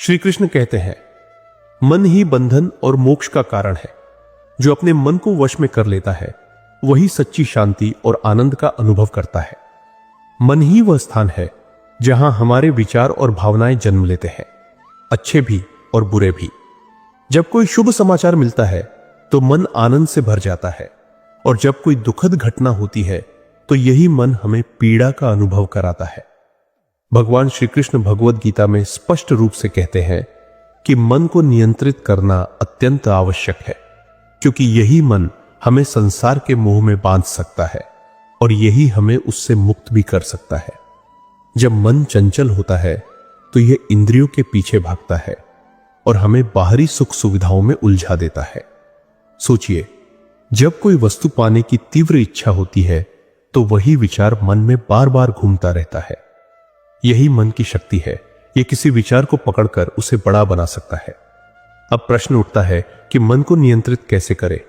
श्री कृष्ण कहते हैं, मन ही बंधन और मोक्ष का कारण है। जो अपने मन को वश में कर लेता है वही सच्ची शांति और आनंद का अनुभव करता है। मन ही वह स्थान है जहां हमारे विचार और भावनाएं जन्म लेते हैं, अच्छे भी और बुरे भी। जब कोई शुभ समाचार मिलता है तो मन आनंद से भर जाता है, और जब कोई दुखद घटना होती है तो यही मन हमें पीड़ा का अनुभव कराता है। भगवान श्री कृष्ण भगवद गीता में स्पष्ट रूप से कहते हैं कि मन को नियंत्रित करना अत्यंत आवश्यक है, क्योंकि यही मन हमें संसार के मोह में बांध सकता है और यही हमें उससे मुक्त भी कर सकता है। जब मन चंचल होता है तो यह इंद्रियों के पीछे भागता है और हमें बाहरी सुख सुविधाओं में उलझा देता है। सोचिए, जब कोई वस्तु पाने की तीव्र इच्छा होती है तो वही विचार मन में बार बार घूमता रहता है। यही मन की शक्ति है, यह किसी विचार को पकड़कर उसे बड़ा बना सकता है। अब प्रश्न उठता है कि मन को नियंत्रित कैसे करें।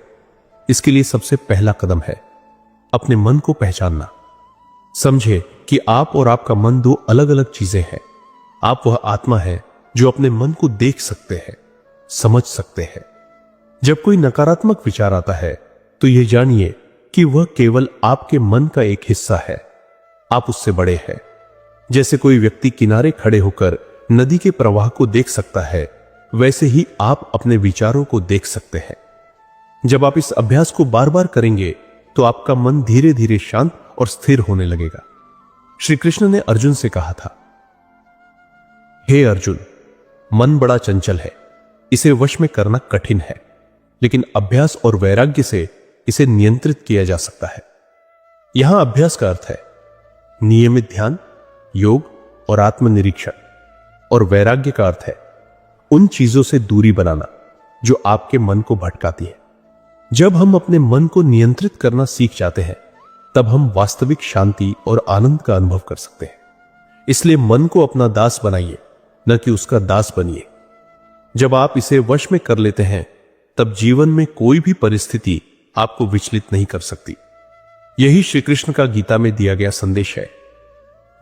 इसके लिए सबसे पहला कदम है अपने मन को पहचानना। समझे कि आप और आपका मन दो अलग अलग चीजें हैं। आप वह आत्मा है जो अपने मन को देख सकते हैं, समझ सकते हैं। जब कोई नकारात्मक विचार आता है तो यह जानिए कि वह केवल आपके मन का एक हिस्सा है, आप उससे बड़े हैं। जैसे कोई व्यक्ति किनारे खड़े होकर नदी के प्रवाह को देख सकता है, वैसे ही आप अपने विचारों को देख सकते हैं। जब आप इस अभ्यास को बार बार करेंगे तो आपका मन धीरे धीरे शांत और स्थिर होने लगेगा। श्री कृष्ण ने अर्जुन से कहा था, हे अर्जुन, मन बड़ा चंचल है, इसे वश में करना कठिन है, लेकिन अभ्यास और वैराग्य से इसे नियंत्रित किया जा सकता है। यहां अभ्यास का अर्थ है नियमित ध्यान, योग और आत्मनिरीक्षण, और वैराग्य का अर्थ है उन चीजों से दूरी बनाना जो आपके मन को भटकाती है। जब हम अपने मन को नियंत्रित करना सीख जाते हैं तब हम वास्तविक शांति और आनंद का अनुभव कर सकते हैं। इसलिए मन को अपना दास बनाइए, न कि उसका दास बनिए। जब आप इसे वश में कर लेते हैं तब जीवन में कोई भी परिस्थिति आपको विचलित नहीं कर सकती। यही श्री कृष्ण का गीता में दिया गया संदेश है।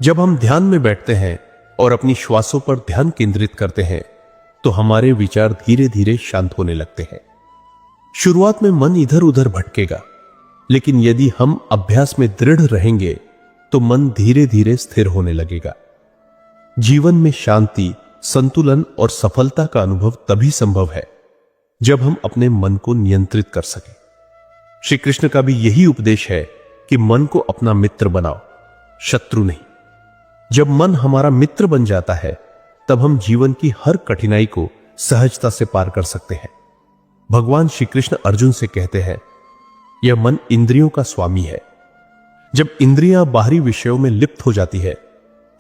जब हम ध्यान में बैठते हैं और अपनी श्वासों पर ध्यान केंद्रित करते हैं तो हमारे विचार धीरे धीरे शांत होने लगते हैं। शुरुआत में मन इधर उधर भटकेगा, लेकिन यदि हम अभ्यास में दृढ़ रहेंगे तो मन धीरे धीरे स्थिर होने लगेगा। जीवन में शांति, संतुलन और सफलता का अनुभव तभी संभव है जब हम अपने मन को नियंत्रित कर सकें। श्री कृष्ण का भी यही उपदेश है कि मन को अपना मित्र बनाओ, शत्रु नहीं। जब मन हमारा मित्र बन जाता है तब हम जीवन की हर कठिनाई को सहजता से पार कर सकते हैं। भगवान श्री कृष्ण अर्जुन से कहते हैं, यह मन इंद्रियों का स्वामी है। जब इंद्रियां बाहरी विषयों में लिप्त हो जाती है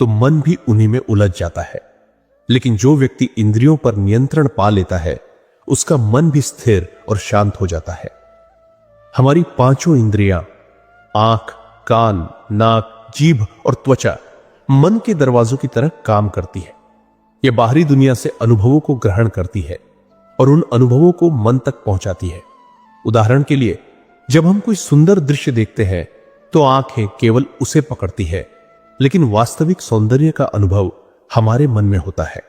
तो मन भी उन्हीं में उलझ जाता है, लेकिन जो व्यक्ति इंद्रियों पर नियंत्रण पा लेता है उसका मन भी स्थिर और शांत हो जाता है। हमारी पांचों इंद्रियां आंख, कान, नाक, जीभ और त्वचा मन के दरवाजों की तरह काम करती है। यह बाहरी दुनिया से अनुभवों को ग्रहण करती है और उन अनुभवों को मन तक पहुंचाती है। उदाहरण के लिए, जब हम कोई सुंदर दृश्य देखते हैं तो आंखें केवल उसे पकड़ती है, लेकिन वास्तविक सौंदर्य का अनुभव हमारे मन में होता है।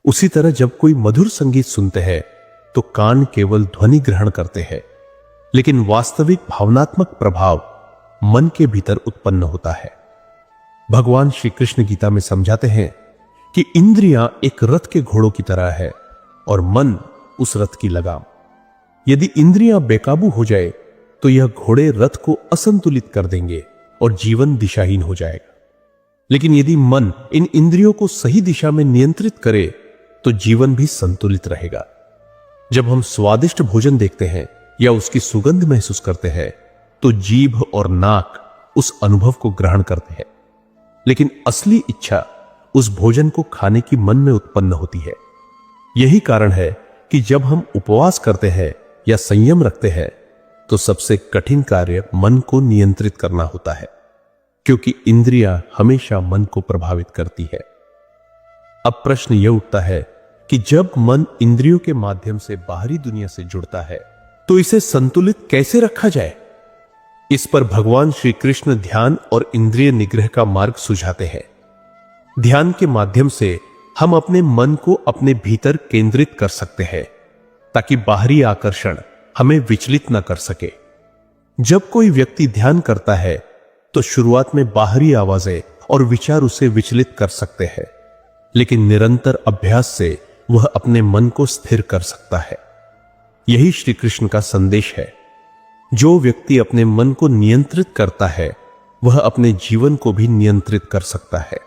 उसी तरह जब कोई मधुर संगीत सुनते हैं तो कान केवल ध्वनि ग्रहण करते हैं, लेकिन वास्तविक भावनात्मक प्रभाव मन के भीतर उत्पन्न होता है। भगवान श्री कृष्ण गीता में समझाते हैं कि इंद्रियां एक रथ के घोड़ों की तरह है और मन उस रथ की लगाम। यदि इंद्रियां बेकाबू हो जाए तो यह घोड़े रथ को असंतुलित कर देंगे और जीवन दिशाहीन हो जाएगा। लेकिन यदि मन इन इंद्रियों को सही दिशा में नियंत्रित करे तो जीवन भी संतुलित रहेगा। जब हम स्वादिष्ट भोजन देखते हैं या उसकी सुगंध महसूस करते हैं तो जीभ और नाक उस अनुभव को ग्रहण करते हैं, लेकिन असली इच्छा उस भोजन को खाने की मन में उत्पन्न होती है। यही कारण है कि जब हम उपवास करते हैं या संयम रखते हैं तो सबसे कठिन कार्य मन को नियंत्रित करना होता है, क्योंकि इंद्रियां हमेशा मन को प्रभावित करती है। अब प्रश्न यह उठता है कि जब मन इंद्रियों के माध्यम से बाहरी दुनिया से जुड़ता है तो इसे संतुलित कैसे रखा जाए। इस पर भगवान श्री कृष्ण ध्यान और इंद्रिय निग्रह का मार्ग सुझाते हैं। ध्यान के माध्यम से हम अपने मन को अपने भीतर केंद्रित कर सकते हैं ताकि बाहरी आकर्षण हमें विचलित न कर सके। जब कोई व्यक्ति ध्यान करता है तो शुरुआत में बाहरी आवाजें और विचार उसे विचलित कर सकते हैं, लेकिन निरंतर अभ्यास से वह अपने मन को स्थिर कर सकता है। यही श्री कृष्ण का संदेश है। जो व्यक्ति अपने मन को नियंत्रित करता है वह अपने जीवन को भी नियंत्रित कर सकता है।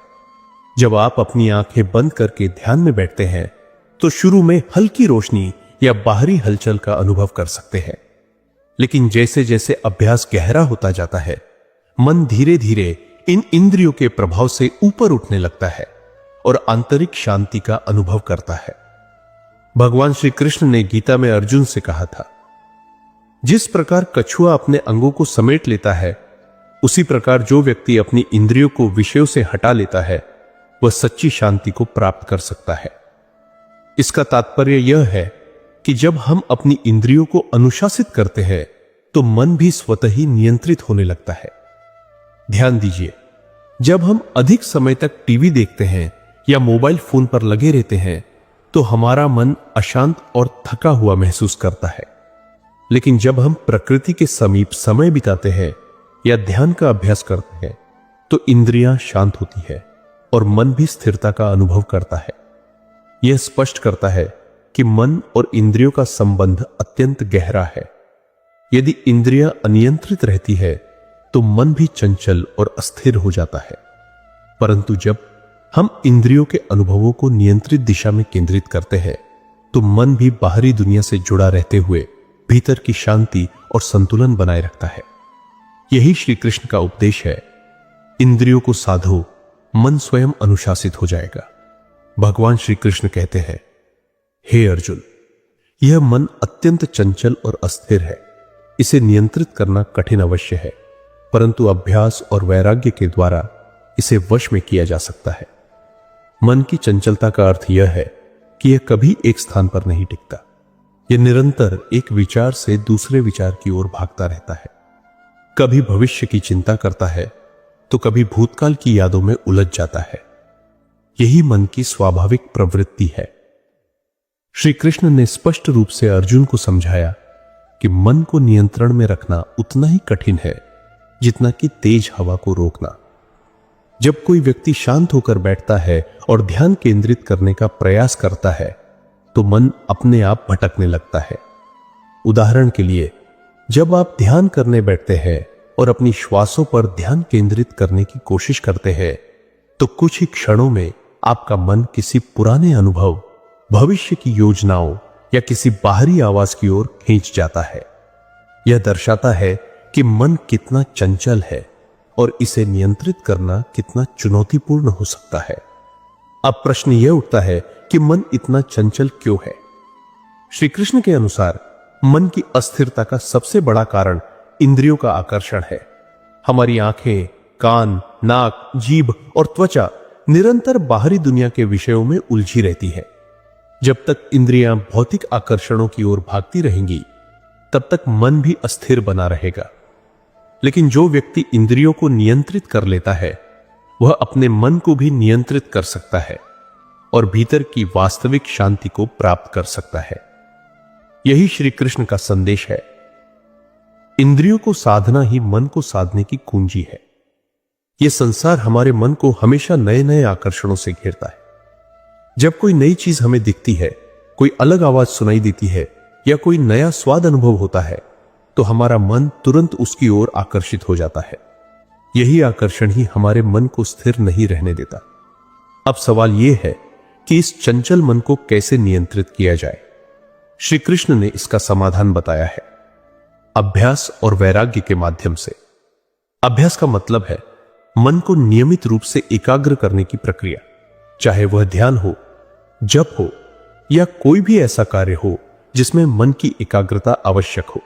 जब आप अपनी आंखें बंद करके ध्यान में बैठते हैं तो शुरू में हल्की रोशनी या बाहरी हलचल का अनुभव कर सकते हैं, लेकिन जैसे जैसे अभ्यास गहरा होता जाता है मन धीरे धीरे इन इंद्रियों के प्रभाव से ऊपर उठने लगता है और आंतरिक शांति का अनुभव करता है। भगवान श्री कृष्ण ने गीता में अर्जुन से कहा था, जिस प्रकार कछुआ अपने अंगों को समेट लेता है उसी प्रकार जो व्यक्ति अपनी इंद्रियों को विषयों से हटा लेता है वह सच्ची शांति को प्राप्त कर सकता है। इसका तात्पर्य यह है कि जब हम अपनी इंद्रियों को अनुशासित करते हैं तो मन भी स्वतः ही नियंत्रित होने लगता है। ध्यान दीजिए, जब हम अधिक समय तक टीवी देखते हैं या मोबाइल फोन पर लगे रहते हैं तो हमारा मन अशांत और थका हुआ महसूस करता है, लेकिन जब हम प्रकृति के समीप समय बिताते हैं या ध्यान का अभ्यास करते हैं तो इंद्रियां शांत होती है और मन भी स्थिरता का अनुभव करता है। यह स्पष्ट करता है कि मन और इंद्रियों का संबंध अत्यंत गहरा है। यदि इंद्रियां अनियंत्रित रहती है तो मन भी चंचल और अस्थिर हो जाता है, परंतु जब हम इंद्रियों के अनुभवों को नियंत्रित दिशा में केंद्रित करते हैं तो मन भी बाहरी दुनिया से जुड़ा रहते हुए भीतर की शांति और संतुलन बनाए रखता है। यही श्री कृष्ण का उपदेश है। इंद्रियों को साधो, मन स्वयं अनुशासित हो जाएगा। भगवान श्री कृष्ण कहते हैं, हे अर्जुन, यह मन अत्यंत चंचल और अस्थिर है। इसे नियंत्रित करना कठिन अवश्य है, परंतु अभ्यास और वैराग्य के द्वारा इसे वश में किया जा सकता है। मन की चंचलता का अर्थ यह है कि यह कभी एक स्थान पर नहीं टिकता। यह निरंतर एक विचार से दूसरे विचार की ओर भागता रहता है। कभी भविष्य की चिंता करता है तो कभी भूतकाल की यादों में उलझ जाता है। यही मन की स्वाभाविक प्रवृत्ति है। श्री कृष्ण ने स्पष्ट रूप से अर्जुन को समझाया कि मन को नियंत्रण में रखना उतना ही कठिन है जितना कि तेज हवा को रोकना। जब कोई व्यक्ति शांत होकर बैठता है और ध्यान केंद्रित करने का प्रयास करता है तो मन अपने आप भटकने लगता है। उदाहरण के लिए, जब आप ध्यान करने बैठते हैं और अपनी श्वासों पर ध्यान केंद्रित करने की कोशिश करते हैं तो कुछ ही क्षणों में आपका मन किसी पुराने अनुभव, भविष्य की योजनाओं या किसी बाहरी आवाज की ओर खींच जाता है। यह दर्शाता है कि मन कितना चंचल है और इसे नियंत्रित करना कितना चुनौतीपूर्ण हो सकता है। अब प्रश्न यह उठता है कि मन इतना चंचल क्यों है? श्री कृष्ण के अनुसार मन की अस्थिरता का सबसे बड़ा कारण इंद्रियों का आकर्षण है। हमारी आंखें, कान, नाक, जीभ और त्वचा निरंतर बाहरी दुनिया के विषयों में उलझी रहती है। जब तक इंद्रियां भौतिक आकर्षणों की ओर भागती रहेंगी तब तक मन भी अस्थिर बना रहेगा। लेकिन जो व्यक्ति इंद्रियों को नियंत्रित कर लेता है वह अपने मन को भी नियंत्रित कर सकता है और भीतर की वास्तविक शांति को प्राप्त कर सकता है। यही श्री कृष्ण का संदेश है। इंद्रियों को साधना ही मन को साधने की कुंजी है। यह संसार हमारे मन को हमेशा नए नए आकर्षणों से घेरता है। जब कोई नई चीज हमें दिखती है, कोई अलग आवाज सुनाई देती है या कोई नया स्वाद अनुभव होता है तो हमारा मन तुरंत उसकी ओर आकर्षित हो जाता है। यही आकर्षण ही हमारे मन को स्थिर नहीं रहने देता। अब सवाल यह है कि इस चंचल मन को कैसे नियंत्रित किया जाए। श्री कृष्ण ने इसका समाधान बताया है, अभ्यास और वैराग्य के माध्यम से। अभ्यास का मतलब है मन को नियमित रूप से एकाग्र करने की प्रक्रिया, चाहे वह ध्यान हो, जप हो या कोई भी ऐसा कार्य हो जिसमें मन की एकाग्रता आवश्यक हो।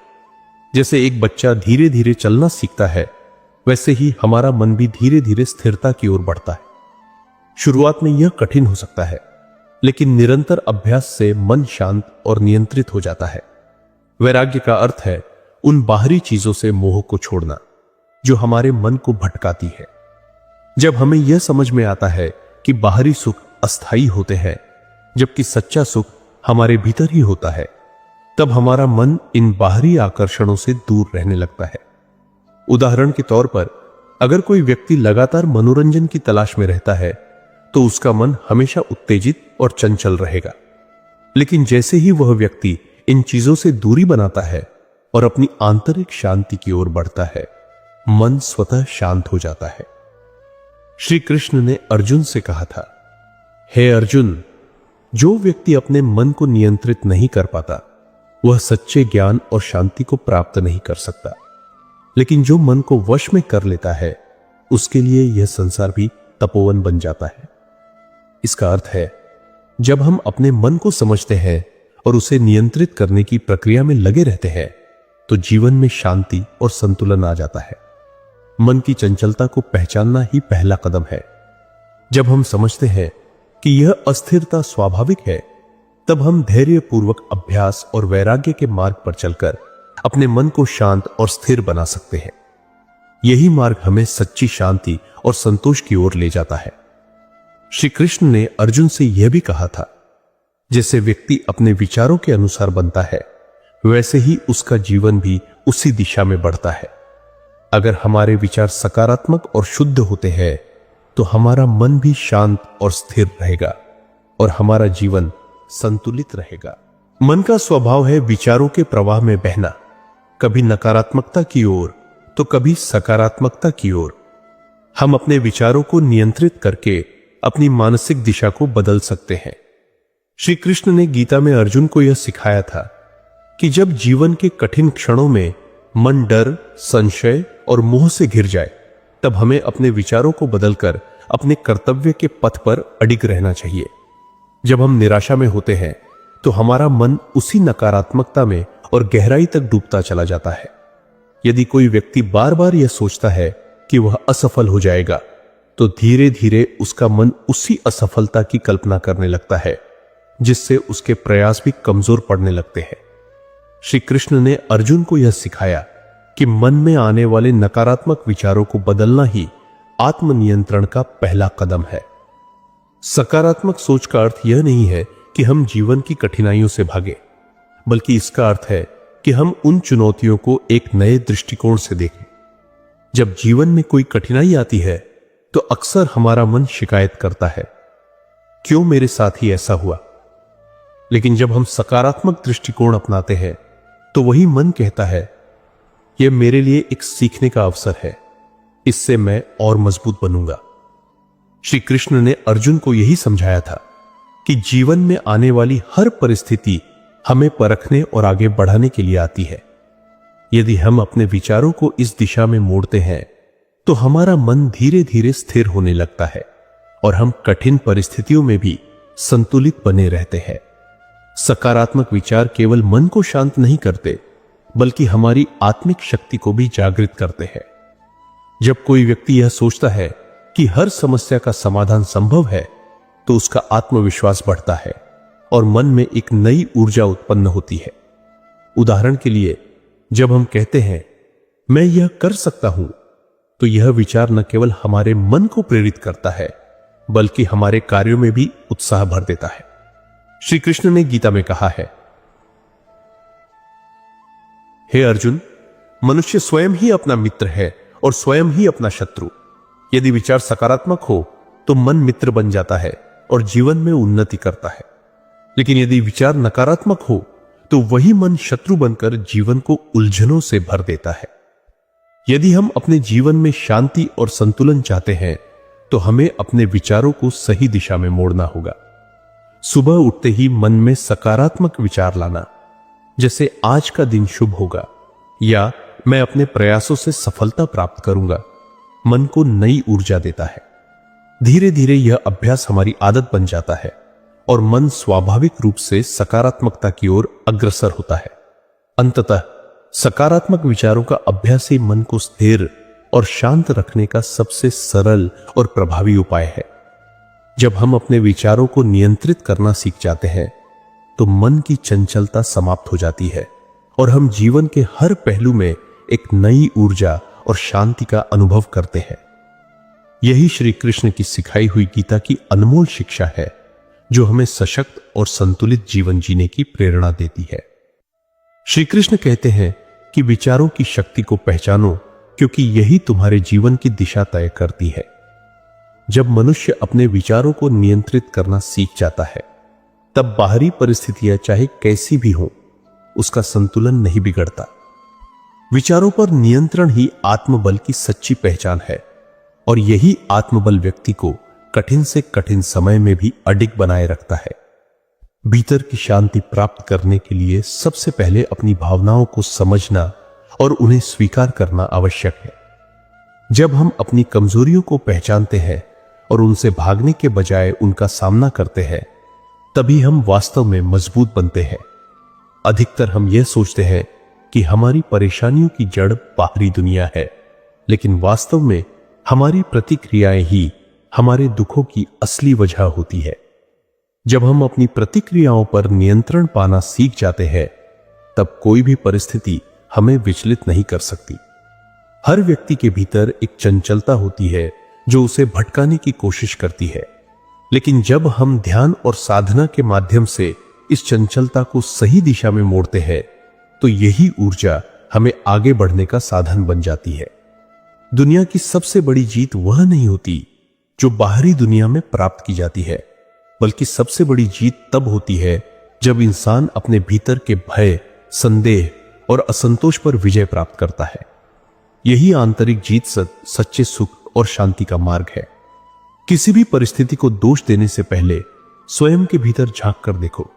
जैसे एक बच्चा धीरे धीरे चलना सीखता है, वैसे ही हमारा मन भी धीरे धीरे स्थिरता की ओर बढ़ता है। शुरुआत में यह कठिन हो सकता है, लेकिन निरंतर अभ्यास से मन शांत और नियंत्रित हो जाता है। वैराग्य का अर्थ है उन बाहरी चीजों से मोह को छोड़ना जो हमारे मन को भटकाती है। जब हमें यह समझ में आता है कि बाहरी सुख अस्थायी होते हैं, जबकि सच्चा सुख हमारे भीतर ही होता है, तब हमारा मन इन बाहरी आकर्षणों से दूर रहने लगता है। उदाहरण के तौर पर, अगर कोई व्यक्ति लगातार मनोरंजन की तलाश में रहता है तो उसका मन हमेशा उत्तेजित और चंचल रहेगा। लेकिन जैसे ही वह व्यक्ति इन चीजों से दूरी बनाता है और अपनी आंतरिक शांति की ओर बढ़ता है, मन स्वतः शांत हो जाता है। श्री कृष्ण ने अर्जुन से कहा था, हे अर्जुन, जो व्यक्ति अपने मन को नियंत्रित नहीं कर पाता वह सच्चे ज्ञान और शांति को प्राप्त नहीं कर सकता। लेकिन जो मन को वश में कर लेता है उसके लिए यह संसार भी तपोवन बन जाता है। इसका अर्थ है, जब हम अपने मन को समझते हैं और उसे नियंत्रित करने की प्रक्रिया में लगे रहते हैं तो जीवन में शांति और संतुलन आ जाता है। मन की चंचलता को पहचानना ही पहला कदम है। जब हम समझते हैं कि यह अस्थिरता स्वाभाविक है, तब हम धैर्यपूर्वक अभ्यास और वैराग्य के मार्ग पर चलकर अपने मन को शांत और स्थिर बना सकते हैं। यही मार्ग हमें सच्ची शांति और संतोष की ओर ले जाता है। श्री कृष्ण ने अर्जुन से यह भी कहा था, जैसे व्यक्ति अपने विचारों के अनुसार बनता है, वैसे ही उसका जीवन भी उसी दिशा में बढ़ता है। अगर हमारे विचार सकारात्मक और शुद्ध होते हैं तो हमारा मन भी शांत और स्थिर रहेगा और हमारा जीवन संतुलित रहेगा। मन का स्वभाव है विचारों के प्रवाह में बहना, कभी नकारात्मकता की ओर तो कभी सकारात्मकता की ओर। हम अपने विचारों को नियंत्रित करके अपनी मानसिक दिशा को बदल सकते हैं। श्री कृष्ण ने गीता में अर्जुन को यह सिखाया था कि जब जीवन के कठिन क्षणों में मन डर, संशय और मोह से घिर जाए, तब हमें अपने विचारों को बदलकर अपने कर्तव्य के पथ पर अडिग रहना चाहिए। जब हम निराशा में होते हैं तो हमारा मन उसी नकारात्मकता में और गहराई तक डूबता चला जाता है। यदि कोई व्यक्ति बार बार यह सोचता है कि वह असफल हो जाएगा, तो धीरे धीरे उसका मन उसी असफलता की कल्पना करने लगता है, जिससे उसके प्रयास भी कमजोर पड़ने लगते हैं। श्री कृष्ण ने अर्जुन को यह सिखाया कि मन में आने वाले नकारात्मक विचारों को बदलना ही आत्मनियंत्रण का पहला कदम है। सकारात्मक सोच का अर्थ यह नहीं है कि हम जीवन की कठिनाइयों से भागे, बल्कि इसका अर्थ है कि हम उन चुनौतियों को एक नए दृष्टिकोण से देखें। जब जीवन में कोई कठिनाई आती है तो अक्सर हमारा मन शिकायत करता है, क्यों मेरे साथ ही ऐसा हुआ। लेकिन जब हम सकारात्मक दृष्टिकोण अपनाते हैं तो वही मन कहता है, यह मेरे लिए एक सीखने का अवसर है, इससे मैं और मजबूत बनूंगा। श्री कृष्ण ने अर्जुन को यही समझाया था कि जीवन में आने वाली हर परिस्थिति हमें परखने और आगे बढ़ाने के लिए आती है। यदि हम अपने विचारों को इस दिशा में मोड़ते हैं तो हमारा मन धीरे धीरे स्थिर होने लगता है और हम कठिन परिस्थितियों में भी संतुलित बने रहते हैं। सकारात्मक विचार केवल मन को शांत नहीं करते, बल्कि हमारी आत्मिक शक्ति को भी जागृत करते हैं। जब कोई व्यक्ति यह सोचता है कि हर समस्या का समाधान संभव है, तो उसका आत्मविश्वास बढ़ता है और मन में एक नई ऊर्जा उत्पन्न होती है। उदाहरण के लिए, जब हम कहते हैं मैं यह कर सकता हूं, तो यह विचार न केवल हमारे मन को प्रेरित करता है, बल्कि हमारे कार्यों में भी उत्साह भर देता है। श्री कृष्ण ने गीता में कहा है, हे अर्जुन, मनुष्य स्वयं ही अपना मित्र है और स्वयं ही अपना शत्रु। यदि विचार सकारात्मक हो तो मन मित्र बन जाता है और जीवन में उन्नति करता है। लेकिन यदि विचार नकारात्मक हो तो वही मन शत्रु बनकर जीवन को उलझनों से भर देता है। यदि हम अपने जीवन में शांति और संतुलन चाहते हैं तो हमें अपने विचारों को सही दिशा में मोड़ना होगा। सुबह उठते ही मन में सकारात्मक विचार लाना, जैसे आज का दिन शुभ होगा या मैं अपने प्रयासों से सफलता प्राप्त करूंगा, मन को नई ऊर्जा देता है। धीरे धीरे यह अभ्यास हमारी आदत बन जाता है और मन स्वाभाविक रूप से सकारात्मकता की ओर अग्रसर होता है। अंततः सकारात्मक विचारों का अभ्यास ही मन को स्थिर और शांत रखने का सबसे सरल और प्रभावी उपाय है। जब हम अपने विचारों को नियंत्रित करना सीख जाते हैं तो मन की चंचलता समाप्त हो जाती है और हम जीवन के हर पहलू में एक नई ऊर्जा और शांति का अनुभव करते हैं। यही श्री कृष्ण की सिखाई हुई गीता की अनमोल शिक्षा है, जो हमें सशक्त और संतुलित जीवन जीने की प्रेरणा देती है। श्री कृष्ण कहते हैं कि विचारों की शक्ति को पहचानो, क्योंकि यही तुम्हारे जीवन की दिशा तय करती है। जब मनुष्य अपने विचारों को नियंत्रित करना सीख जाता है, तब बाहरी परिस्थितियां चाहे कैसी भी हों, उसका संतुलन नहीं बिगड़ता। विचारों पर नियंत्रण ही आत्मबल की सच्ची पहचान है, और यही आत्मबल व्यक्ति को कठिन से कठिन समय में भी अडिग बनाए रखता है। भीतर की शांति प्राप्त करने के लिए सबसे पहले अपनी भावनाओं को समझना और उन्हें स्वीकार करना आवश्यक है। जब हम अपनी कमजोरियों को पहचानते हैं और उनसे भागने के बजाय उनका सामना करते हैं, तभी हम वास्तव में मजबूत बनते हैं। अधिकतर हम यह सोचते हैं कि हमारी परेशानियों की जड़ बाहरी दुनिया है, लेकिन वास्तव में हमारी प्रतिक्रियाएं ही हमारे दुखों की असली वजह होती है। जब हम अपनी प्रतिक्रियाओं पर नियंत्रण पाना सीख जाते हैं, तब कोई भी परिस्थिति हमें विचलित नहीं कर सकती। हर व्यक्ति के भीतर एक चंचलता होती है जो उसे भटकाने की कोशिश करती है, लेकिन जब हम ध्यान और साधना के माध्यम से इस चंचलता को सही दिशा में मोड़ते हैं, तो यही ऊर्जा हमें आगे बढ़ने का साधन बन जाती है। दुनिया की सबसे बड़ी जीत वह नहीं होती जो बाहरी दुनिया में प्राप्त की जाती है, बल्कि सबसे बड़ी जीत तब होती है जब इंसान अपने भीतर के भय, संदेह और असंतोष पर विजय प्राप्त करता है। यही आंतरिक जीत सच्चे सुख और शांति का मार्ग है। किसी भी परिस्थिति को दोष देने से पहले स्वयं के भीतर झांक कर देखो,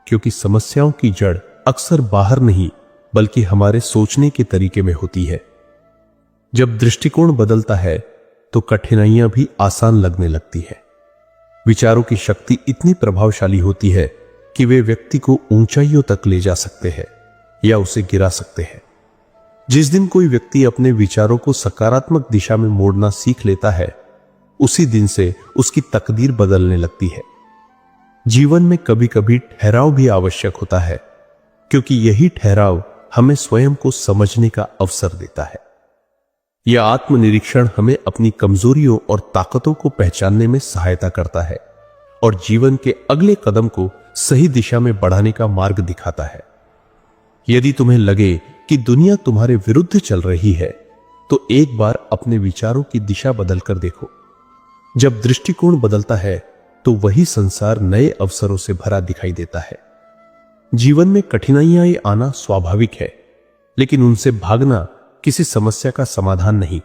क्योंकि समस्याओं की जड़ अक्सर बाहर नहीं बल्कि हमारे सोचने के तरीके में होती है। जब दृष्टिकोण बदलता है तो कठिनाइयां भी आसान लगने लगती है। विचारों की शक्ति इतनी प्रभावशाली होती है कि वे व्यक्ति को ऊंचाइयों तक ले जा सकते हैं या उसे गिरा सकते हैं। जिस दिन कोई व्यक्ति अपने विचारों को सकारात्मक दिशा में मोड़ना सीख लेता है, उसी दिन से उसकी तकदीर बदलने लगती है। जीवन में कभी कभी ठहराव भी आवश्यक होता है, क्योंकि यही ठहराव हमें स्वयं को समझने का अवसर देता है। यह आत्मनिरीक्षण हमें अपनी कमजोरियों और ताकतों को पहचानने में सहायता करता है और जीवन के अगले कदम को सही दिशा में बढ़ाने का मार्ग दिखाता है। यदि तुम्हें लगे कि दुनिया तुम्हारे विरुद्ध चल रही है, तो एक बार अपने विचारों की दिशा बदलकर देखो। जब दृष्टिकोण बदलता है तो वही संसार नए अवसरों से भरा दिखाई देता है। जीवन में कठिनाइयां आना स्वाभाविक है, लेकिन उनसे भागना किसी समस्या का समाधान नहीं।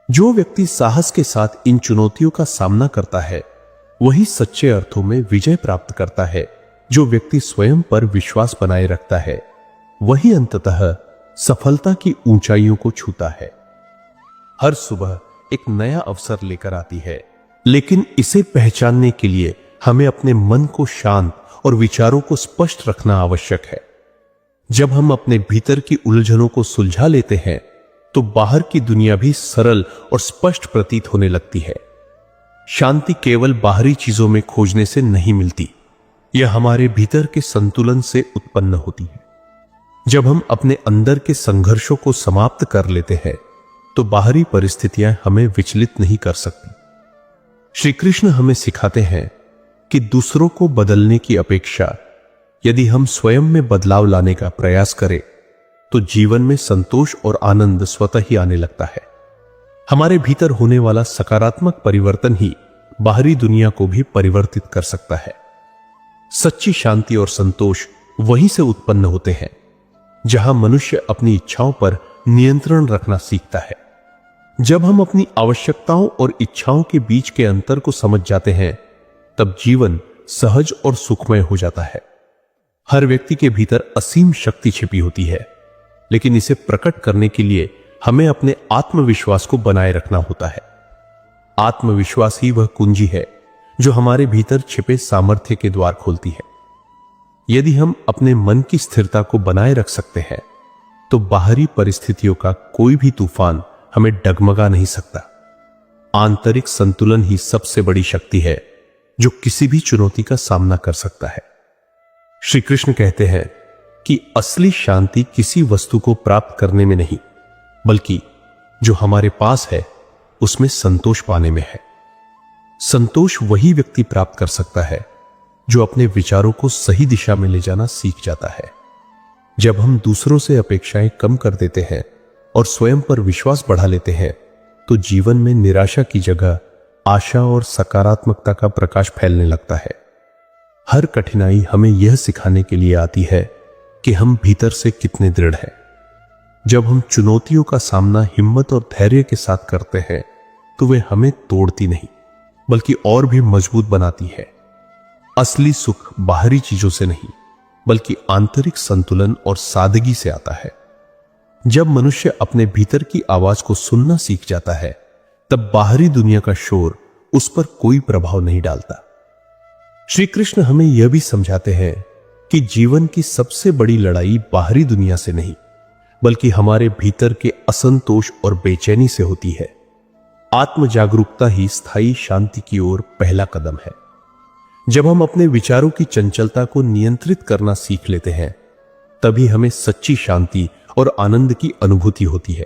जो व्यक्ति साहस के साथ इन चुनौतियों का सामना करता है, वही सच्चे अर्थों में विजय प्राप्त करता है। जो व्यक्ति स्वयं पर विश्वास बनाए रखता है, वही अंततः सफलता की ऊंचाइयों को छूता है। हर सुबह एक नया अवसर लेकर आती है, लेकिन इसे पहचानने के लिए हमें अपने मन को शांत और विचारों को स्पष्ट रखना आवश्यक है। जब हम अपने भीतर की उलझनों को सुलझा लेते हैं, तो बाहर की दुनिया भी सरल और स्पष्ट प्रतीत होने लगती है। शांति केवल बाहरी चीजों में खोजने से नहीं मिलती, यह हमारे भीतर के संतुलन से उत्पन्न होती है। जब हम अपने अंदर के संघर्षों को समाप्त कर लेते हैं, तो बाहरी परिस्थितियां हमें विचलित नहीं कर सकती। श्री कृष्ण हमें सिखाते हैं कि दूसरों को बदलने की अपेक्षा यदि हम स्वयं में बदलाव लाने का प्रयास करें, तो जीवन में संतोष और आनंद स्वतः ही आने लगता है। हमारे भीतर होने वाला सकारात्मक परिवर्तन ही बाहरी दुनिया को भी परिवर्तित कर सकता है। सच्ची शांति और संतोष वहीं से उत्पन्न होते हैं जहां मनुष्य अपनी इच्छाओं पर नियंत्रण रखना सीखता है। जब हम अपनी आवश्यकताओं और इच्छाओं के बीच के अंतर को समझ जाते हैं, तब जीवन सहज और सुखमय हो जाता है। हर व्यक्ति के भीतर असीम शक्ति छिपी होती है, लेकिन इसे प्रकट करने के लिए हमें अपने आत्मविश्वास को बनाए रखना होता है। आत्मविश्वास ही वह कुंजी है जो हमारे भीतर छिपे सामर्थ्य के द्वार खोलती है। यदि हम अपने मन की स्थिरता को बनाए रख सकते हैं, तो बाहरी परिस्थितियों का कोई भी तूफान हमें डगमगा नहीं सकता। आंतरिक संतुलन ही सबसे बड़ी शक्ति है जो किसी भी चुनौती का सामना कर सकता है। श्री कृष्ण कहते हैं कि असली शांति किसी वस्तु को प्राप्त करने में नहीं, बल्कि जो हमारे पास है उसमें संतोष पाने में है। संतोष वही व्यक्ति प्राप्त कर सकता है जो अपने विचारों को सही दिशा में ले जाना सीख जाता है। जब हम दूसरों से अपेक्षाएं कम कर देते हैं और स्वयं पर विश्वास बढ़ा लेते हैं तो जीवन में निराशा की जगह आशा और सकारात्मकता का प्रकाश फैलने लगता है। हर कठिनाई हमें यह सिखाने के लिए आती है कि हम भीतर से कितने दृढ़ हैं। जब हम चुनौतियों का सामना हिम्मत और धैर्य के साथ करते हैं तो वे हमें तोड़ती नहीं बल्कि और भी मजबूत बनाती है। असली सुख बाहरी चीजों से नहीं बल्कि आंतरिक संतुलन और सादगी से आता है। जब मनुष्य अपने भीतर की आवाज को सुनना सीख जाता है तब बाहरी दुनिया का शोर उस पर कोई प्रभाव नहीं डालता। श्री कृष्ण हमें यह भी समझाते हैं कि जीवन की सबसे बड़ी लड़ाई बाहरी दुनिया से नहीं बल्कि हमारे भीतर के असंतोष और बेचैनी से होती है। आत्म जागरूकता ही स्थायी शांति की ओर पहला कदम है। जब हम अपने विचारों की चंचलता को नियंत्रित करना सीख लेते हैं तभी हमें सच्ची शांति और आनंद की अनुभूति होती है।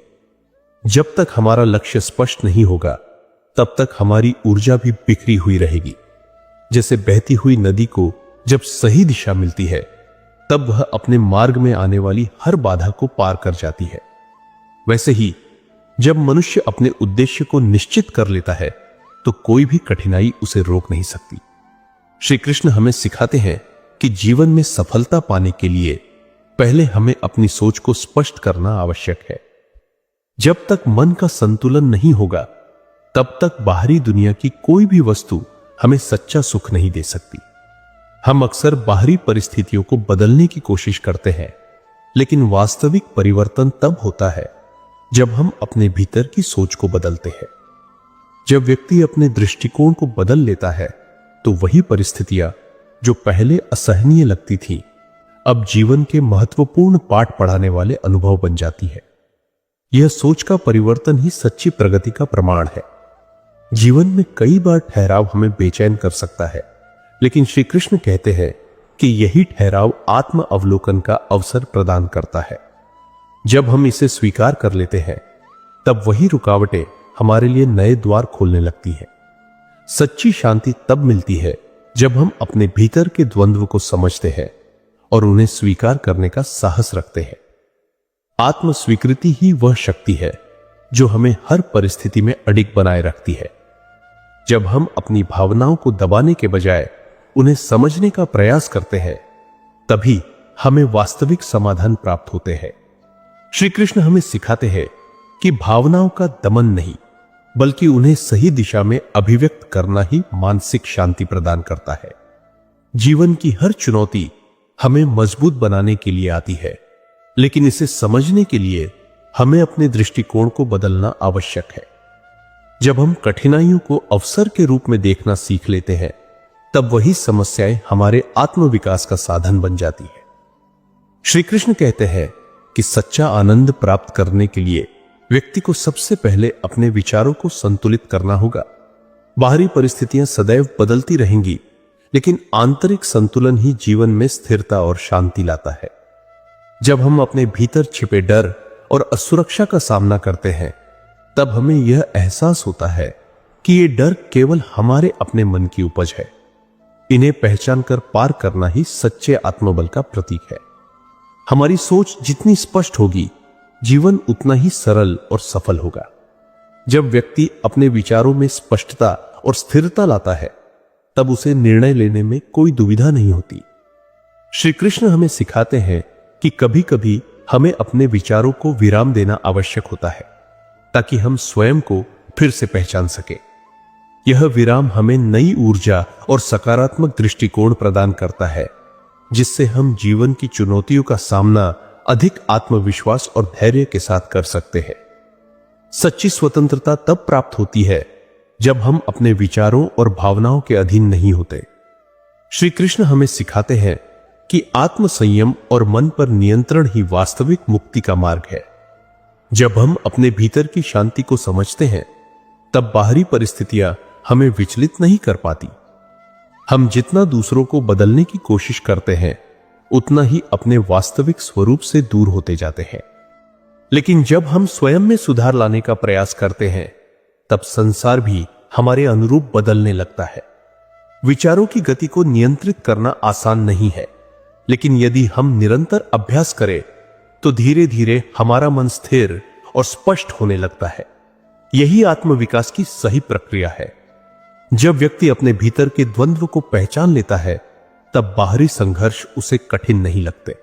जब तक हमारा लक्ष्य स्पष्ट नहीं होगा तब तक हमारी ऊर्जा भी बिखरी हुई रहेगी। जैसे बहती हुई नदी को जब सही दिशा मिलती है तब वह अपने मार्ग में आने वाली हर बाधा को पार कर जाती है, वैसे ही जब मनुष्य अपने उद्देश्य को निश्चित कर लेता है तो कोई भी कठिनाई उसे रोक नहीं सकती। श्री कृष्ण हमें सिखाते हैं कि जीवन में सफलता पाने के लिए पहले हमें अपनी सोच को स्पष्ट करना आवश्यक है। जब तक मन का संतुलन नहीं होगा तब तक बाहरी दुनिया की कोई भी वस्तु हमें सच्चा सुख नहीं दे सकती। हम अक्सर बाहरी परिस्थितियों को बदलने की कोशिश करते हैं, लेकिन वास्तविक परिवर्तन तब होता है जब हम अपने भीतर की सोच को बदलते हैं। जब व्यक्ति अपने दृष्टिकोण को बदल लेता है तो वही परिस्थितियां जो पहले असहनीय लगती थी अब जीवन के महत्वपूर्ण पाठ पढ़ाने वाले अनुभव बन जाती है। यह सोच का परिवर्तन ही सच्ची प्रगति का प्रमाण है। जीवन में कई बार ठहराव हमें बेचैन कर सकता है, लेकिन श्री कृष्ण कहते हैं कि यही ठहराव आत्म अवलोकन का अवसर प्रदान करता है। जब हम इसे स्वीकार कर लेते हैं तब वही रुकावटें हमारे लिए नए द्वार खोलने लगती हैं। सच्ची शांति तब मिलती है जब हम अपने भीतर के द्वंद्व को समझते हैं और उन्हें स्वीकार करने का साहस रखते हैं। आत्म स्वीकृति ही वह शक्ति है जो हमें हर परिस्थिति में अडिग बनाए रखती है। जब हम अपनी भावनाओं को दबाने के बजाय उन्हें समझने का प्रयास करते हैं तभी हमें वास्तविक समाधान प्राप्त होते हैं। श्री कृष्ण हमें सिखाते हैं कि भावनाओं का दमन नहीं बल्कि उन्हें सही दिशा में अभिव्यक्त करना ही मानसिक शांति प्रदान करता है। जीवन की हर चुनौती हमें मजबूत बनाने के लिए आती है, लेकिन इसे समझने के लिए हमें अपने दृष्टिकोण को बदलना आवश्यक है। जब हम कठिनाइयों को अवसर के रूप में देखना सीख लेते हैं तब वही समस्याएं हमारे आत्मविकास का साधन बन जाती है। श्री कृष्ण कहते हैं कि सच्चा आनंद प्राप्त करने के लिए व्यक्ति को सबसे पहले अपने विचारों को संतुलित करना होगा। बाहरी परिस्थितियां सदैव बदलती रहेंगी, लेकिन आंतरिक संतुलन ही जीवन में स्थिरता और शांति लाता है। जब हम अपने भीतर छिपे डर और असुरक्षा का सामना करते हैं तब हमें यह एहसास होता है कि ये डर केवल हमारे अपने मन की उपज है। इन्हें पहचान कर पार करना ही सच्चे आत्मबल का प्रतीक है। हमारी सोच जितनी स्पष्ट होगी जीवन उतना ही सरल और सफल होगा। जब व्यक्ति अपने विचारों में स्पष्टता और स्थिरता लाता है तब उसे निर्णय लेने में कोई दुविधा नहीं होती। श्री कृष्ण हमें सिखाते हैं कि कभी कभी हमें अपने विचारों को विराम देना आवश्यक होता है ताकि हम स्वयं को फिर से पहचान सके। यह विराम हमें नई ऊर्जा और सकारात्मक दृष्टिकोण प्रदान करता है, जिससे हम जीवन की चुनौतियों का सामना अधिक आत्मविश्वास और धैर्य के साथ कर सकते हैं। सच्ची स्वतंत्रता तब प्राप्त होती है जब हम अपने विचारों और भावनाओं के अधीन नहीं होते। श्री कृष्ण हमें सिखाते हैं कि आत्म संयम और मन पर नियंत्रण ही वास्तविक मुक्ति का मार्ग है। जब हम अपने भीतर की शांति को समझते हैं तब बाहरी परिस्थितियां हमें विचलित नहीं कर पाती। हम जितना दूसरों को बदलने की कोशिश करते हैं उतना ही अपने वास्तविक स्वरूप से दूर होते जाते हैं। लेकिन जब हम स्वयं में सुधार लाने का प्रयास करते हैं तब संसार भी हमारे अनुरूप बदलने लगता है। विचारों की गति को नियंत्रित करना आसान नहीं है, लेकिन यदि हम निरंतर अभ्यास करें तो धीरे धीरे हमारा मन स्थिर और स्पष्ट होने लगता है। यही आत्मविकास की सही प्रक्रिया है। जब व्यक्ति अपने भीतर के द्वंद्व को पहचान लेता है, तब बाहरी संघर्ष उसे कठिन नहीं लगते।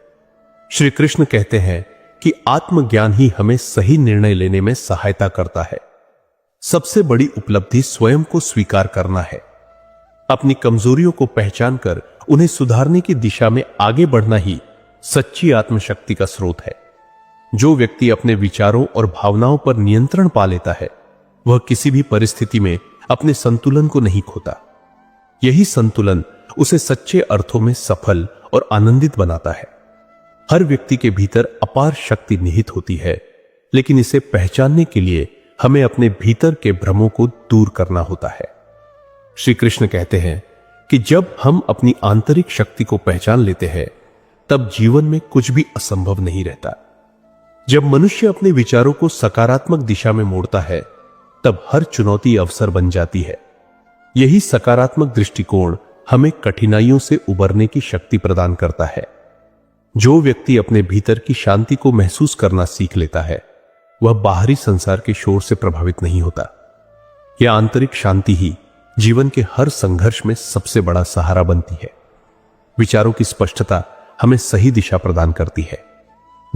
श्री कृष्ण कहते हैं कि आत्मज्ञान ही हमें सही निर्णय लेने में सहायता करता है। सबसे बड़ी उपलब्धि स्वयं को स्वीकार करना है। अपनी कमजोरियों को पहचान कर उन्हें सुधारने की दिशा में आगे बढ़ना ही सच्ची आत्मशक्ति का स्रोत है। जो व्यक्ति अपने विचारों और भावनाओं पर नियंत्रण पा लेता है, वह किसी भी परिस्थिति में अपने संतुलन को नहीं खोता। यही संतुलन उसे सच्चे अर्थों में सफल और आनंदित बनाता है। हर व्यक्ति के भीतर अपार शक्ति निहित होती है, लेकिन इसे पहचानने के लिए हमें अपने भीतर के भ्रमों को दूर करना होता है। श्री कृष्ण कहते हैं कि जब हम अपनी आंतरिक शक्ति को पहचान लेते हैं, तब जीवन में कुछ भी असंभव नहीं रहता। जब मनुष्य अपने विचारों को सकारात्मक दिशा में मोड़ता है, तब हर चुनौती अवसर बन जाती है। यही सकारात्मक दृष्टिकोण हमें कठिनाइयों से उबरने की शक्ति प्रदान करता है। जो व्यक्ति अपने भीतर की शांति को महसूस करना सीख लेता है, वह बाहरी संसार के शोर से प्रभावित नहीं होता। यह आंतरिक शांति ही जीवन के हर संघर्ष में सबसे बड़ा सहारा बनती है। विचारों की स्पष्टता हमें सही दिशा प्रदान करती है।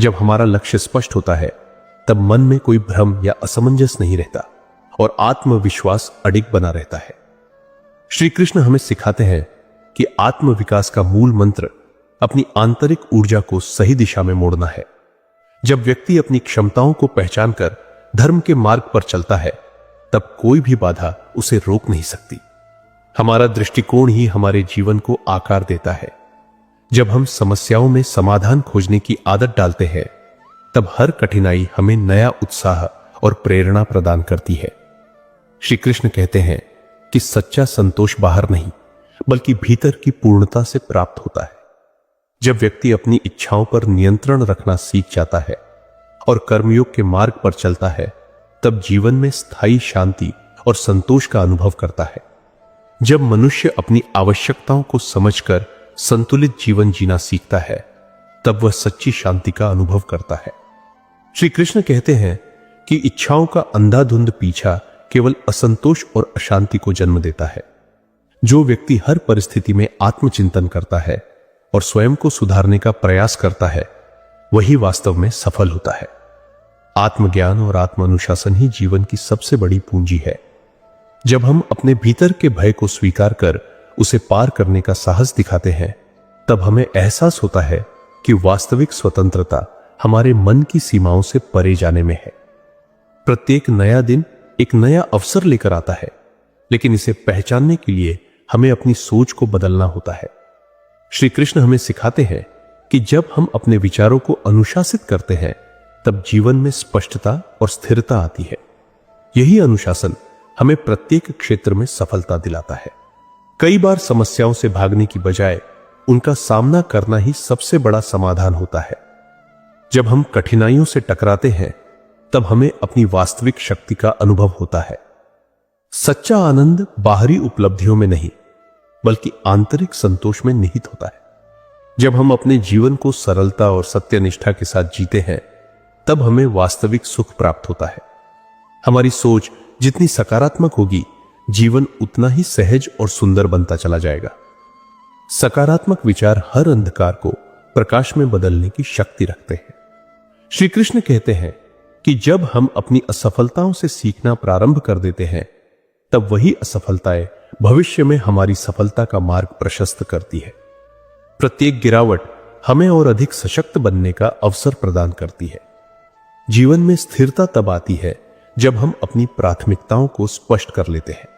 जब हमारा लक्ष्य स्पष्ट होता है, तब मन में कोई भ्रम या असमंजस नहीं रहता और आत्मविश्वास अडिग बना रहता है। श्री कृष्ण हमें सिखाते हैं कि आत्मविकास का मूल मंत्र अपनी आंतरिक ऊर्जा को सही दिशा में मोड़ना है। जब व्यक्ति अपनी क्षमताओं को पहचानकर धर्म के मार्ग पर चलता है, तब कोई भी बाधा उसे रोक नहीं सकती। हमारा दृष्टिकोण ही हमारे जीवन को आकार देता है। जब हम समस्याओं में समाधान खोजने की आदत डालते हैं, तब हर कठिनाई हमें नया उत्साह और प्रेरणा प्रदान करती है। श्री कृष्ण कहते हैं कि सच्चा संतोष बाहर नहीं, बल्कि भीतर की पूर्णता से प्राप्त होता है। जब व्यक्ति अपनी इच्छाओं पर नियंत्रण रखना सीख जाता है और कर्मयोग के मार्ग पर चलता है, तब जीवन में स्थायी शांति और संतोष का अनुभव करता है। जब मनुष्य अपनी आवश्यकताओं को समझकर संतुलित जीवन जीना सीखता है, तब वह सच्ची शांति का अनुभव करता है। श्री कृष्ण कहते हैं कि इच्छाओं का अंधाधुंध पीछा केवल असंतोष और अशांति को जन्म देता है। जो व्यक्ति हर परिस्थिति में आत्मचिंतन करता है और स्वयं को सुधारने का प्रयास करता है, वही वास्तव में सफल होता है। आत्मज्ञान और आत्मानुशासन ही जीवन की सबसे बड़ी पूंजी है। जब हम अपने भीतर के भय को स्वीकार कर उसे पार करने का साहस दिखाते हैं, तब हमें एहसास होता है कि वास्तविक स्वतंत्रता हमारे मन की सीमाओं से परे जाने में है। प्रत्येक नया दिन एक नया अवसर लेकर आता है, लेकिन इसे पहचानने के लिए हमें अपनी सोच को बदलना होता है। श्री कृष्ण हमें सिखाते हैं कि जब हम अपने विचारों को अनुशासित करते हैं, तब जीवन में स्पष्टता और स्थिरता आती है। यही अनुशासन हमें प्रत्येक क्षेत्र में सफलता दिलाता है। कई बार समस्याओं से भागने की बजाय उनका सामना करना ही सबसे बड़ा समाधान होता है। जब हम कठिनाइयों से टकराते हैं, तब हमें अपनी वास्तविक शक्ति का अनुभव होता है। सच्चा आनंद बाहरी उपलब्धियों में नहीं, बल्कि आंतरिक संतोष में निहित होता है। जब हम अपने जीवन को सरलता और सत्यनिष्ठा के साथ जीते हैं, तब हमें वास्तविक सुख प्राप्त होता है। हमारी सोच जितनी सकारात्मक होगी, जीवन उतना ही सहज और सुंदर बनता चला जाएगा। सकारात्मक विचार हर अंधकार को प्रकाश में बदलने की शक्ति रखते हैं। श्री कृष्ण कहते हैं कि जब हम अपनी असफलताओं से सीखना प्रारंभ कर देते हैं, तब वही असफलताएं भविष्य में हमारी सफलता का मार्ग प्रशस्त करती है। प्रत्येक गिरावट हमें और अधिक सशक्त बनने का अवसर प्रदान करती है। जीवन में स्थिरता तब आती है जब हम अपनी प्राथमिकताओं को स्पष्ट कर लेते हैं।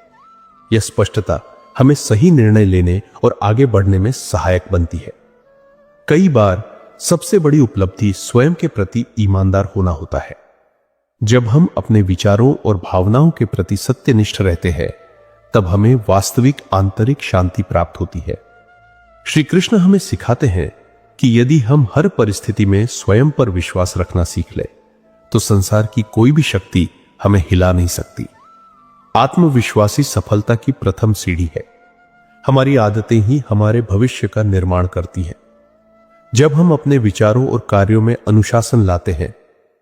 यह स्पष्टता हमें सही निर्णय लेने और आगे बढ़ने में सहायक बनती है। कई बार सबसे बड़ी उपलब्धि स्वयं के प्रति ईमानदार होना होता है। जब हम अपने विचारों और भावनाओं के प्रति सत्यनिष्ठ रहते हैं, तब हमें वास्तविक आंतरिक शांति प्राप्त होती है। श्री कृष्ण हमें सिखाते हैं कि यदि हम हर परिस्थिति में स्वयं पर विश्वास रखना सीख लें, तो संसार की कोई भी शक्ति हमें हिला नहीं सकती। आत्मविश्वासी सफलता की प्रथम सीढ़ी है। हमारी आदतें ही हमारे भविष्य का निर्माण करती हैं। जब हम अपने विचारों और कार्यों में अनुशासन लाते हैं,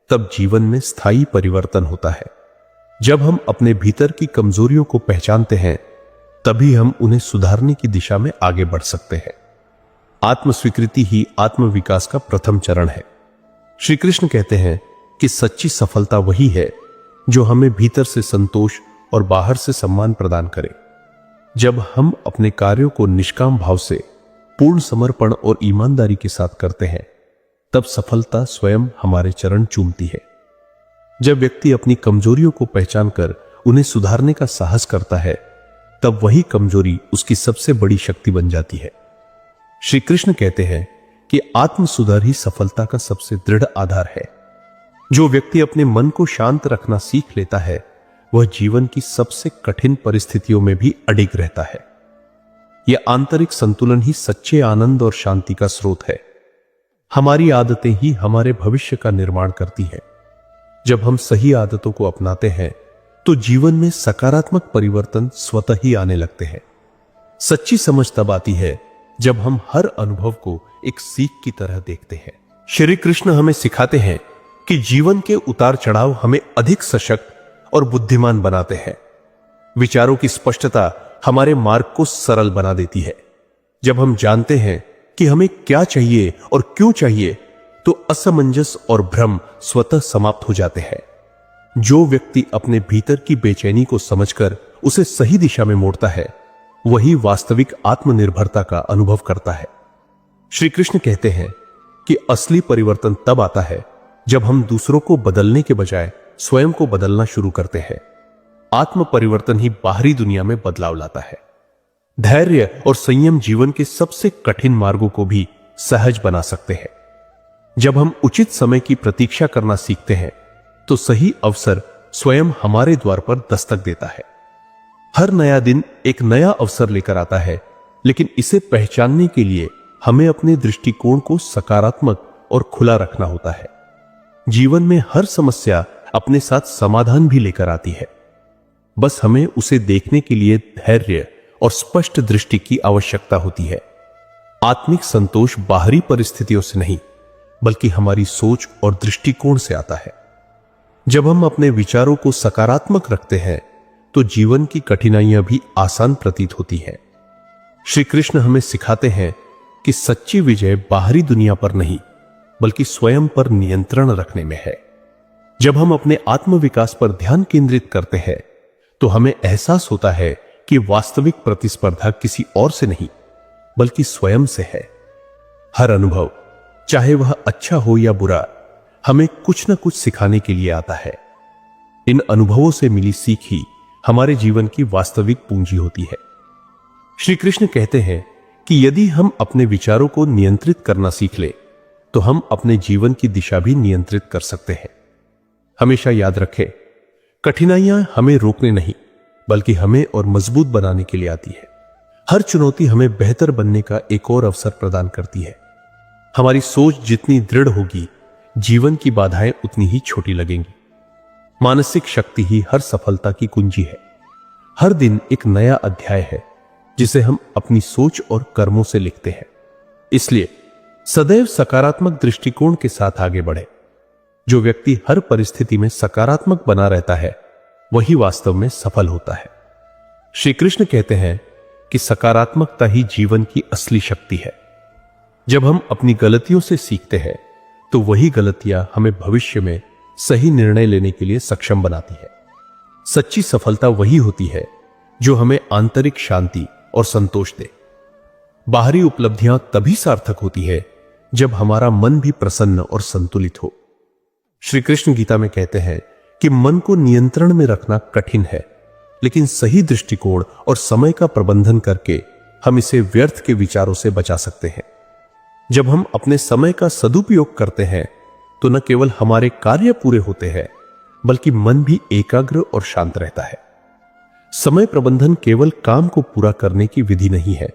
तब जीवन में स्थायी परिवर्तन होता है। जब हम अपने भीतर की कमजोरियों को पहचानते हैं, तभी हम उन्हें सुधारने की दिशा में आगे बढ़ सकते हैं। आत्मस्वीकृति ही आत्मविकास का प्रथम चरण है। श्री कृष्ण कहते हैं कि सच्ची सफलता वही है जो हमें भीतर से संतोष और बाहर से सम्मान प्रदान करे। जब हम अपने कार्यों को निष्काम भाव से, पूर्ण समर्पण और ईमानदारी के साथ करते हैं, तब सफलता स्वयं हमारे चरण चूमती है। जब व्यक्ति अपनी कमजोरियों को पहचानकर उन्हें सुधारने का साहस करता है, तब वही कमजोरी उसकी सबसे बड़ी शक्ति बन जाती है। श्री कृष्ण कहते हैं कि आत्म सुधार ही सफलता का सबसे दृढ़ आधार है। जो व्यक्ति अपने मन को शांत रखना सीख लेता है, वह जीवन की सबसे कठिन परिस्थितियों में भी अडिग रहता है। यह आंतरिक संतुलन ही सच्चे आनंद और शांति का स्रोत है। हमारी आदतें ही हमारे भविष्य का निर्माण करती हैं। जब हम सही आदतों को अपनाते हैं, तो जीवन में सकारात्मक परिवर्तन स्वतः ही आने लगते हैं। सच्ची समझ तब आती है जब हम हर अनुभव को एक सीख की तरह देखते हैं। श्री कृष्ण हमें सिखाते हैं कि जीवन के उतार चढ़ाव हमें अधिक सशक्त और बुद्धिमान बनाते हैं। विचारों की स्पष्टता हमारे मार्ग को सरल बना देती है। जब हम जानते हैं कि हमें क्या चाहिए और क्यों चाहिए, तो असमंजस और भ्रम स्वतः समाप्त हो जाते हैं। जो व्यक्ति अपने भीतर की बेचैनी को समझकर उसे सही दिशा में मोड़ता है, वही वास्तविक आत्मनिर्भरता का अनुभव करता है। श्री कृष्ण कहते हैं कि असली परिवर्तन तब आता है जब हम दूसरों को बदलने के बजाय स्वयं को बदलना शुरू करते हैं। आत्म परिवर्तन ही बाहरी दुनिया में बदलाव लाता है। धैर्य और संयम जीवन के सबसे कठिन मार्गों को भी सहज बना सकते हैं। जब हम उचित समय की प्रतीक्षा करना सीखते हैं, तो सही अवसर स्वयं हमारे द्वार पर दस्तक देता है। हर नया दिन एक नया अवसर लेकर आता है, लेकिन इसे पहचानने के लिए हमें अपने दृष्टिकोण को सकारात्मक और खुला रखना होता है। जीवन में हर समस्या अपने साथ समाधान भी लेकर आती है। बस हमें उसे देखने के लिए धैर्य और स्पष्ट दृष्टि की आवश्यकता होती है। आत्मिक संतोष बाहरी परिस्थितियों से नहीं, बल्कि हमारी सोच और दृष्टिकोण से आता है। जब हम अपने विचारों को सकारात्मक रखते हैं, तो जीवन की कठिनाइयां भी आसान प्रतीत होती हैं। श्री कृष्ण हमें सिखाते हैं कि सच्ची विजय बाहरी दुनिया पर नहीं, बल्कि स्वयं पर नियंत्रण रखने में है। जब हम अपने आत्मविकास पर ध्यान केंद्रित करते हैं, तो हमें एहसास होता है कि वास्तविक प्रतिस्पर्धा किसी और से नहीं, बल्कि स्वयं से है। हर अनुभव, चाहे वह अच्छा हो या बुरा, हमें कुछ न कुछ सिखाने के लिए आता है। इन अनुभवों से मिली सीख ही हमारे जीवन की वास्तविक पूंजी होती है। श्री कृष्ण कहते हैं कि यदि हम अपने विचारों को नियंत्रित करना सीख ले, तो हम अपने जीवन की दिशा भी नियंत्रित कर सकते हैं। हमेशा याद रखें, कठिनाइयां हमें रोकने नहीं, बल्कि हमें और मजबूत बनाने के लिए आती है। हर चुनौती हमें बेहतर बनने का एक और अवसर प्रदान करती है। हमारी सोच जितनी दृढ़ होगी, जीवन की बाधाएं उतनी ही छोटी लगेंगी। मानसिक शक्ति ही हर सफलता की कुंजी है। हर दिन एक नया अध्याय है, जिसे हम अपनी सोच और कर्मों से लिखते हैं। इसलिए सदैव सकारात्मक दृष्टिकोण के साथ आगे बढ़े। जो व्यक्ति हर परिस्थिति में सकारात्मक बना रहता है, वही वास्तव में सफल होता है। श्री कृष्ण कहते हैं कि सकारात्मकता ही जीवन की असली शक्ति है। जब हम अपनी गलतियों से सीखते हैं, तो वही गलतियां हमें भविष्य में सही निर्णय लेने के लिए सक्षम बनाती है। सच्ची सफलता वही होती है जो हमें आंतरिक शांति और संतोष दे। बाहरी उपलब्धियां तभी सार्थक होती है जब हमारा मन भी प्रसन्न और संतुलित हो। श्री कृष्ण गीता में कहते हैं कि मन को नियंत्रण में रखना कठिन है, लेकिन सही दृष्टिकोण और समय का प्रबंधन करके हम इसे व्यर्थ के विचारों से बचा सकते हैं। जब हम अपने समय का सदुपयोग करते हैं, तो न केवल हमारे कार्य पूरे होते हैं, बल्कि मन भी एकाग्र और शांत रहता है। समय प्रबंधन केवल काम को पूरा करने की विधि नहीं है,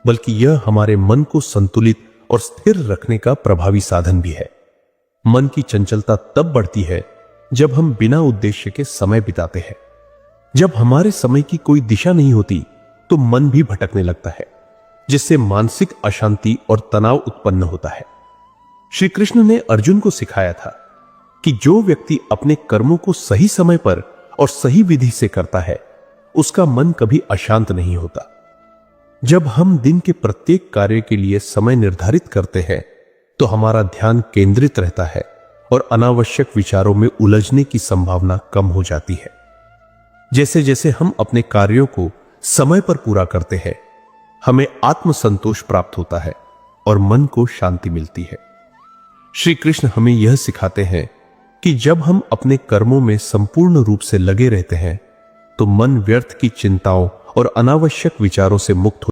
बल्कि यह हमारे मन को संतुलित और स्थिर रखने का प्रभावी साधन भी है। मन की चंचलता तब बढ़ती है जब हम बिना उद्देश्य के समय बिताते हैं। जब हमारे समय की कोई दिशा नहीं होती तो मन भी भटकने लगता है, जिससे मानसिक अशांति और तनाव उत्पन्न होता है। श्री कृष्ण ने अर्जुन को सिखाया था कि जो व्यक्ति अपने कर्मों को सही समय पर और सही विधि से करता है, उसका मन कभी अशांत नहीं होता। जब हम दिन के प्रत्येक कार्य के लिए समय निर्धारित करते हैं तो हमारा ध्यान केंद्रित रहता है और अनावश्यक विचारों में उलझने की संभावना कम हो जाती है। जैसे जैसे हम अपने कार्यों को समय पर पूरा करते हैं, हमें आत्मसंतोष प्राप्त होता है और मन को शांति मिलती है। श्री कृष्ण हमें यह सिखाते हैं कि जब हम अपने कर्मों में संपूर्ण रूप से लगे रहते हैं तो मन व्यर्थ की चिंताओं और अनावश्यक विचारों से मुक्त हो